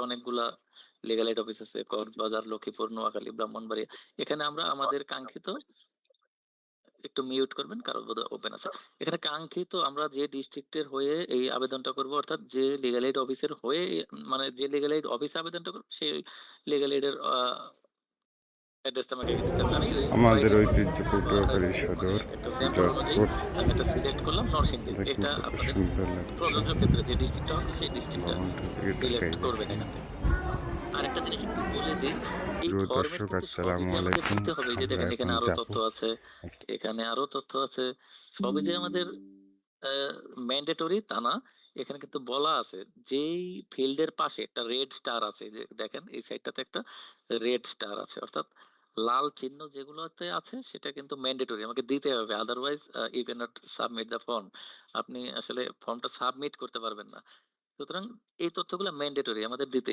অনেকগুলা legal add office আছে, কক্সবাজার, লক্ষ্মীপুর, নোয়াখালী, ব্রাহ্মণবাড়িয়া। এখানে আমরা আমাদের কাঙ্ক্ষিত, একটু মিউট করবেন, কারো বোধহয় ওপেন আছে। এখানে কাঙ্ক্ষিত আমরা যে ডিস্ট্রিক্টের হয়ে এই আবেদনটা করব, অর্থাৎ যে লিগ্যাল এইড অফিসের হয়ে, মানে যে লিগ্যাল এইড অফিসে আবেদনটা করব, সেই লিগ্যাল এইডের অ্যাড্রেসটা আমাকে দিতে হবে। আমি ওই আমাদের ক্রাইটেরিয়া ঐতিহ্য পটুয়াখালী মানে সদর একটা স্যাম্পল অনুযায়ী জজকোট। আমি একটা সিলেক্ট করলাম নরসিংদী। দেখুন এটা কত আপনাদের সুন্দর লাগছে প্রযোজ্য ক্ষেত্রে যে ডিস্ট্রিক্টটা হবে সেই ডিস্ট্রিক্টটা ভবনটা থেকে সিলেক্ট দেখাই করবেন দেখেন। এখান থেকে। আরেকটা জিনিস একটু বলে দিই, এই প্রিয় ফরম্যাট দর্শক, কিন্তু সবই আসসালামু যে আমাদের আলাইকুম। দিতে হবে, এই যে আমরা দেখেন এখন এখানে আরো যাব তথ্য আছে, এখানে আরো তথ্য আছে, সবই যে আমাদের ম্যান্ডেটরি তা না। এখানে কিন্তু বলা আছে যেই ফিল্ডের পাশে একটা রেড স্টার আছে, যে দেখেন এই সাইডটাতে একটা রেড স্টার আছে, অর্থাৎ লাল চিহ্ন যেগুলোতে আছে সেটা কিন্তু ম্যান্ডেটরি, আমাকে দিতে হবে, otherwise you can not submit the form. আপনি আসলে ফর্মটা সাবমিট করতে পারবেন না। সুতরাং এই তথ্যগুলো ম্যান্ডেটরি, আমাদের দিতে